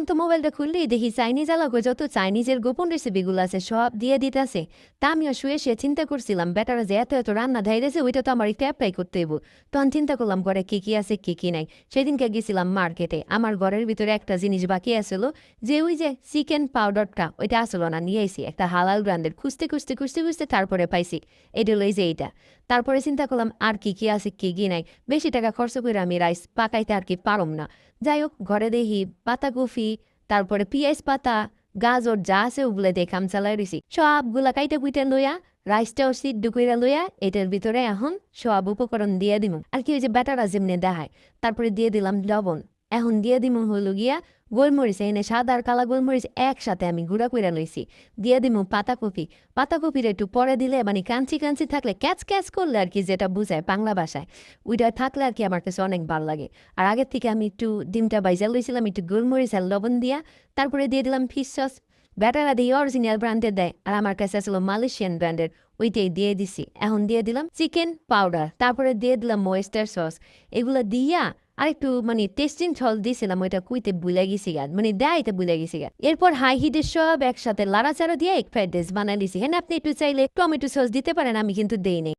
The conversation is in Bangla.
তো মোবাইলটা খুললেই দেখি চাইনিজ আলাগো যত চাইনিজের গোপন রেসিপিগুলো আছে সব দিয়ে দিতেছে। তা আমিও শুয়ে শুয়ে চিন্তা করছিলাম বেটারা যে এত এত রান্না ধাইরেছে ওইটা তো আমার একটু অ্যাপ্লাই করতে হইব। তখন চিন্তা করলাম ঘরে কি কি আছে কি কি নাই। সেদিনকে গেছিলাম মার্কেটে, আমার ঘরের ভিতরে একটা জিনিস বাকি আসলো, যে ওই যে চিকেন পাউডারটা ওইটা আসলো না, নিয়ে আইসি একটা হালাল ব্র্যান্ডের, খুঁজতে খুঁজতে খুঁজতে খুঁজতে তারপরে পাইছি। এটা হলো এই যে এইটা। তারপরে চিন্তা করলাম আর কি কি আছে কি কি নাই, বেশি টাকা খরচ করে আমি রাইস পাকাইতে আর কি পারম না। যাই হোক ঘরে দেখি পাতাকপি, তারপরে পিঁয়াজ পাতা, গাজর যা আছে ওগুলো দেখাম চালাই রয়েছি, সবগুলা কাইটা কুইটা লইয়া রাইসটাও সিদ্ধ কইরা লইয়া এটার ভিতরে এখন সব উপকরণ দিয়ে দিমু আর কি ওই যে ব্যাটারা যেমনি দেখায়। তারপরে দিয়ে দিলাম লবণ, এখন দিয়ে দিমু হইল গিয়া গোলমরিচ, এনে সাদা আর কালা গোলমরিচ একসাথে আমি গুঁড়া কইরা লইছি। দিয়ে দিমু পাতাকপি, পাতাকপির একটু পরে দিলে মানে কাঞ্চি কাঞ্চি থাকলে ক্যাচ ক্যাচ করলে আর কি, যেটা বুঝায় বাংলা ভাষায়, ওইটা থাকলে আর কি আমার কাছে অনেক ভালো লাগে। আর আগের থেকে আমি একটু ডিমটা বাইজা লইছিলাম একটু গোলমরিচ আর লবণ দিয়া। তারপরে দিয়ে দিলাম ফিশ সস, ব্যাটারা দিয়ে অরিজিনাল ব্র্যান্ডের দেয় আর আমার কাছে আসলে মালয়েশিয়ান ব্র্যান্ডের, ওইটাই দিয়ে দিছি। এখন দিয়ে দিলাম চিকেন পাউডার, তারপরে দিয়ে দিলাম ময়েস্টার সস, এগুলো দিয়া আর একটু মানে টেস্টিং সস দিয়েছিলাম, ওইটা কুইতে বুলে গেছি গা, মানে দেয়তে বুলে গেছি গা। এরপর হাই হিটের সব একসাথে লাড়াচাড়া দিয়ে এক ফ্রাইড রাইস বানাই দিছি। হ্যাঁ আপনি একটু চাইলে টমেটো সস দিতে পারেন, আমি কিন্তু দেই নাই।